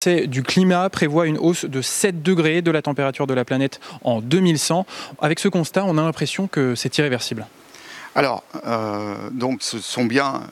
Conseil du climat prévoit une hausse de 7 degrés de la température de la planète en 2100. Avec ce constat, on a l'impression que c'est irréversible. Alors, donc ce sont bien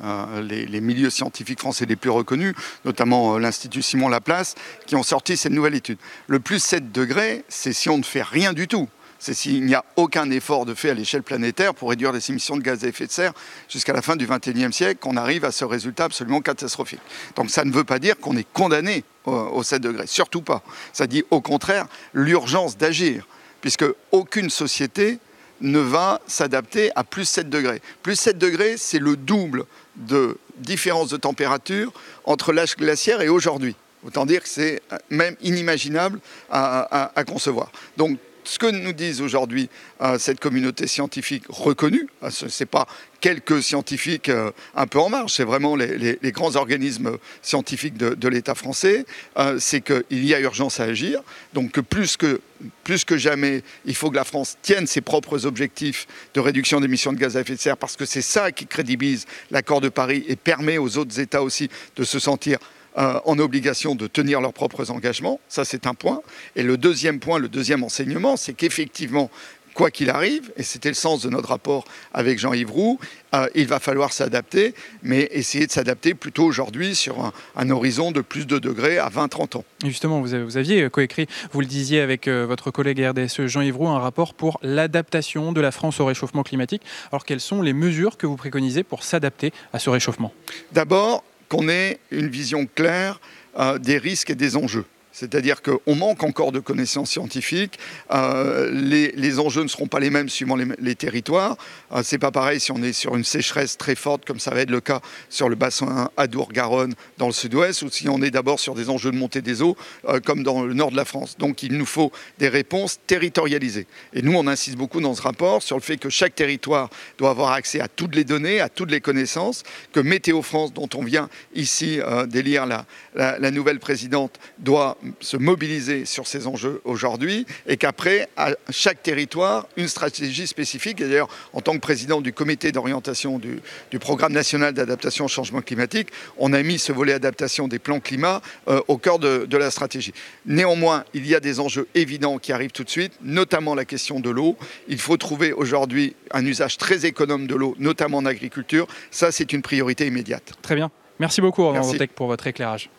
les milieux scientifiques français les plus reconnus, notamment l'Institut Simon Laplace, qui ont sorti cette nouvelle étude. Le plus 7 degrés, c'est si on ne fait rien du tout. C'est s'il n'y a aucun effort de fait à l'échelle planétaire pour réduire les émissions de gaz à effet de serre jusqu'à la fin du XXIe siècle qu'on arrive à ce résultat absolument catastrophique. Donc ça ne veut pas dire qu'on est condamné aux 7 degrés, surtout pas. Ça dit au contraire l'urgence d'agir, puisque aucune société ne va s'adapter à plus 7 degrés. Plus 7 degrés, c'est le double de différence de température entre l'âge glaciaire et aujourd'hui. Autant dire que c'est même inimaginable à concevoir. Donc, ce que nous disent aujourd'hui cette communauté scientifique reconnue, ce n'est pas quelques scientifiques un peu en marge, c'est vraiment les grands organismes scientifiques de l'État français, c'est qu'il y a urgence à agir, donc que plus que jamais, il faut que la France tienne ses propres objectifs de réduction d'émissions de gaz à effet de serre, parce que c'est ça qui crédibilise l'accord de Paris et permet aux autres États aussi de se sentir en obligation de tenir leurs propres engagements. Ça, c'est un point. Et le deuxième point, le deuxième enseignement, c'est qu'effectivement, quoi qu'il arrive, et c'était le sens de notre rapport avec Jean-Yves Roux, il va falloir s'adapter, mais essayer de s'adapter plutôt aujourd'hui sur un horizon de plus de degrés à 20-30 ans. Et justement, vous aviez coécrit, vous le disiez avec votre collègue RDSE Jean-Yves Roux, un rapport pour l'adaptation de la France au réchauffement climatique. Alors, quelles sont les mesures que vous préconisez pour s'adapter à ce réchauffement ? D'abord, qu'on ait une vision claire des risques et des enjeux. C'est-à-dire qu'on manque encore de connaissances scientifiques. Les enjeux ne seront pas les mêmes suivant les territoires. C'est pas pareil si on est sur une sécheresse très forte, comme ça va être le cas sur le bassin Adour-Garonne dans le sud-ouest, ou si on est d'abord sur des enjeux de montée des eaux, comme dans le nord de la France. Donc il nous faut des réponses territorialisées. Et nous, on insiste beaucoup dans ce rapport sur le fait que chaque territoire doit avoir accès à toutes les données, à toutes les connaissances, que Météo France, dont on vient ici d'élire la nouvelle présidente, doit se mobiliser sur ces enjeux aujourd'hui, et qu'après, à chaque territoire, une stratégie spécifique. Et d'ailleurs, en tant que président du comité d'orientation du programme national d'adaptation au changement climatique, on a mis ce volet adaptation des plans climat au cœur de la stratégie. Néanmoins, il y a des enjeux évidents qui arrivent tout de suite, notamment la question de l'eau. Il faut trouver aujourd'hui un usage très économe de l'eau, notamment en agriculture. Ça, c'est une priorité immédiate. Très bien. Merci beaucoup, Romain Vantec, pour votre éclairage.